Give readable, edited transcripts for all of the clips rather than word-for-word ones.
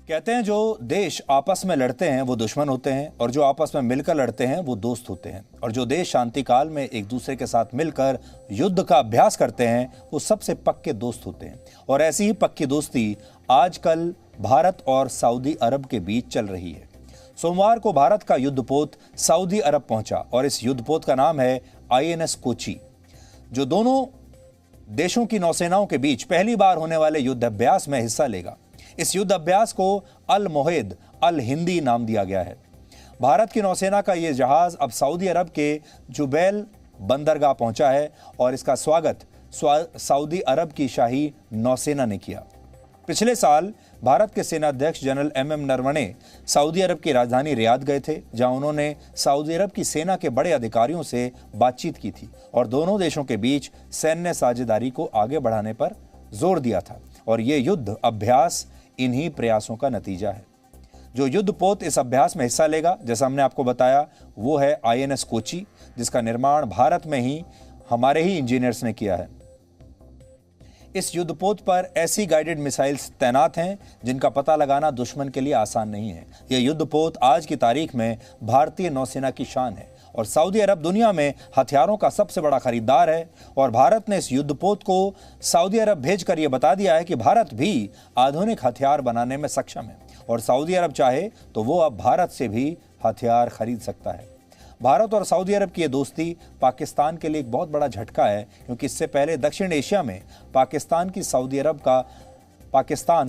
कहते हैं जो देश आपस में लड़ते हैं वो दुश्मन होते हैं और जो आपस में मिलकर लड़ते हैं वो दोस्त होते हैं और जो देश शांति काल में एक दूसरे के साथ मिलकर युद्ध का अभ्यास करते हैं वो सबसे पक्के दोस्त होते हैं। और ऐसी ही पक्की दोस्ती आजकल भारत और सऊदी अरब के बीच चल रही है। सोमवार को भारत का युद्धपोत सऊदी अरब पहुंचा और इस युद्धपोत का नाम है INS कोची, जो दोनों देशों की नौसेनाओं के बीच पहली बार होने वाले युद्ध अभ्यास में हिस्सा लेगा। इस युद्ध अभ्यास को अल मोहिद अल हिंदी नाम दिया गया है। भारत की नौसेना का यह जहाज अब सऊदी अरब के जुबैल बंदरगाह पहुंचा है और इसका स्वागत सऊदी अरब की शाही नौसेना ने किया। पिछले साल भारत के सेनाध्यक्ष जनरल MM नरवणे सऊदी अरब की राजधानी रियाद गए थे, जहां उन्होंने सऊदी अरब की सेना के बड़े अधिकारियों से बातचीत की थी और दोनों देशों के बीच सैन्य साझेदारी को आगे बढ़ाने पर जोर दिया था। और ये युद्ध अभ्यास इन्हीं प्रयासों का नतीजा है। जो युद्धपोत इस अभ्यास में हिस्सा लेगा, जैसा हमने आपको बताया, वो है INS कोची, जिसका निर्माण भारत में ही हमारे ही इंजीनियर्स ने किया है। इस युद्धपोत पर ऐसी गाइडेड मिसाइल्स तैनात हैं जिनका पता लगाना दुश्मन के लिए आसान नहीं है। यह युद्धपोत आज की तारीख में भारतीय नौसेना की शान है और सऊदी अरब दुनिया में हथियारों का सबसे बड़ा खरीदार है। और भारत ने इस युद्धपोत को सऊदी अरब भेजकर यह बता दिया है कि भारत भी आधुनिक हथियार बनाने में सक्षम है और सऊदी अरब चाहे तो वो अब भारत से भी हथियार खरीद सकता है। भारत और सऊदी अरब की ये दोस्ती पाकिस्तान के लिए एक बहुत बड़ा झटका है, क्योंकि इससे पहले दक्षिण एशिया में पाकिस्तान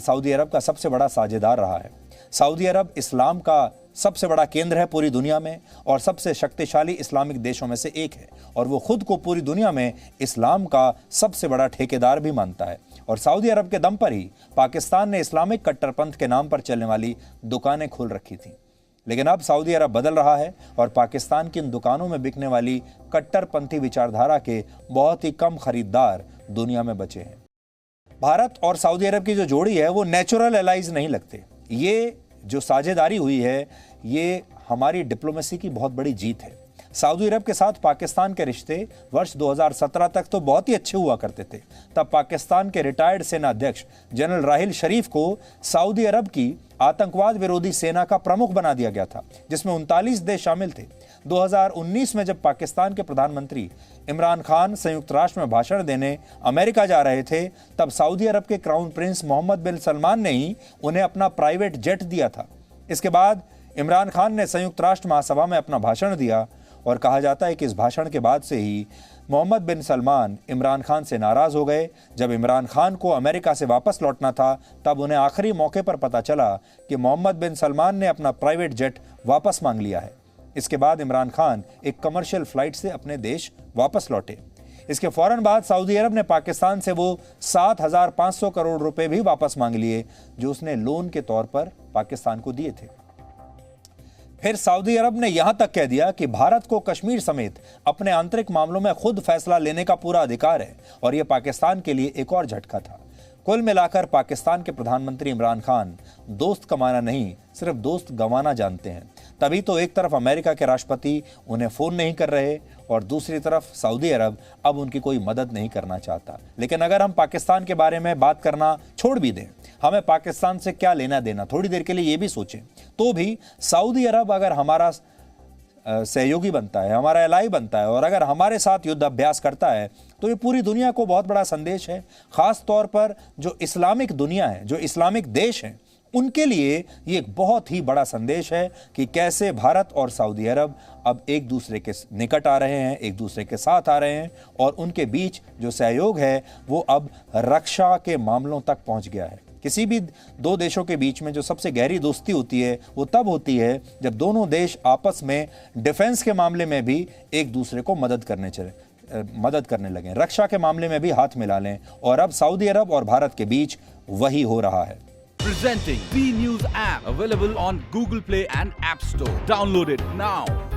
सऊदी अरब का सबसे बड़ा साझेदार रहा है। सऊदी अरब इस्लाम का सबसे बड़ा केंद्र है पूरी दुनिया में और सबसे शक्तिशाली इस्लामिक देशों में से एक है और वो खुद को पूरी दुनिया में इस्लाम का सबसे बड़ा ठेकेदार भी मानता है। और सऊदी अरब के दम पर ही पाकिस्तान ने इस्लामिक कट्टरपंथ के नाम पर चलने वाली दुकानें खोल रखी थी। लेकिन अब सऊदी अरब बदल रहा है और पाकिस्तान की इन दुकानों में बिकने वाली कट्टरपंथी विचारधारा के बहुत ही कम खरीदार दुनिया में बचे हैं। भारत और सऊदी अरब की जो जोड़ी है वो नेचुरल एलाइज नहीं लगते। ये जो साझेदारी हुई है ये हमारी डिप्लोमेसी की बहुत बड़ी जीत है। सऊदी अरब के साथ पाकिस्तान के रिश्ते वर्ष 2017 तक तो बहुत ही अच्छे हुआ करते थे। तब पाकिस्तान के रिटायर्ड सेना अध्यक्ष जनरल राहिल शरीफ को सऊदी अरब की आतंकवाद विरोधी सेना का प्रमुख बना दिया गया था, जिसमें 39 देश शामिल थे। 2019 में जब पाकिस्तान के प्रधानमंत्री इमरान खान संयुक्त राष्ट्र में भाषण देने अमेरिका जा रहे थे, तब सऊदी अरब के क्राउन प्रिंस मोहम्मद बिन सलमान ने ही उन्हें अपना प्राइवेट जेट दिया था। इसके बाद इमरान खान ने संयुक्त राष्ट्र महासभा में अपना भाषण दिया और कहा जाता है कि इस भाषण के बाद से ही मोहम्मद बिन सलमान इमरान खान से नाराज हो गए। जब इमरान खान को अमेरिका से वापस लौटना था तब उन्हें आखिरी मौके पर पता चला कि मोहम्मद बिन सलमान ने अपना प्राइवेट जेट वापस मांग लिया है। इसके बाद इमरान खान एक कमर्शियल फ्लाइट से अपने देश वापस लौटे। इसके फौरन बाद सऊदी अरब ने पाकिस्तान से वो 7,500 करोड़ रुपए भी वापस मांग लिए जो उसने लोन के तौर पर पाकिस्तान को दिए थे। फिर सऊदी अरब ने यहां तक कह दिया कि भारत को कश्मीर समेत अपने आंतरिक मामलों में खुद फैसला लेने का पूरा अधिकार है और यह पाकिस्तान के लिए एक और झटका था। कुल मिलाकर पाकिस्तान के प्रधानमंत्री इमरान खान दोस्त कमाना नहीं, सिर्फ दोस्त गंवाना जानते हैं। तभी तो एक तरफ अमेरिका के राष्ट्रपति उन्हें फोन नहीं कर रहे और दूसरी तरफ सऊदी अरब अब उनकी कोई मदद नहीं करना चाहता। लेकिन अगर हम पाकिस्तान के बारे में बात करना छोड़ भी दें, हमें पाकिस्तान से क्या लेना देना, थोड़ी देर के लिए ये भी सोचें, तो भी सऊदी अरब अगर हमारा सहयोगी बनता है, हमारा एलाई बनता है और अगर हमारे साथ युद्ध अभ्यास करता है तो ये पूरी दुनिया को बहुत बड़ा संदेश है। खास तौर पर जो इस्लामिक दुनिया है, जो इस्लामिक देश हैं, उनके लिए ये एक बहुत ही बड़ा संदेश है कि कैसे भारत और सऊदी अरब अब एक दूसरे के निकट आ रहे हैं, एक दूसरे के साथ आ रहे हैं और उनके बीच जो सहयोग है वो अब रक्षा के मामलों तक पहुंच गया है। किसी भी दो देशों के बीच में जो सबसे गहरी दोस्ती होती है वो तब होती है जब दोनों देश आपस में डिफेंस के मामले में भी एक दूसरे को मदद करने लगें, रक्षा के मामले में भी हाथ मिला लें। और अब सऊदी अरब और भारत के बीच वही हो रहा है। Presenting B News app available on Google Play and App Store. Download it now.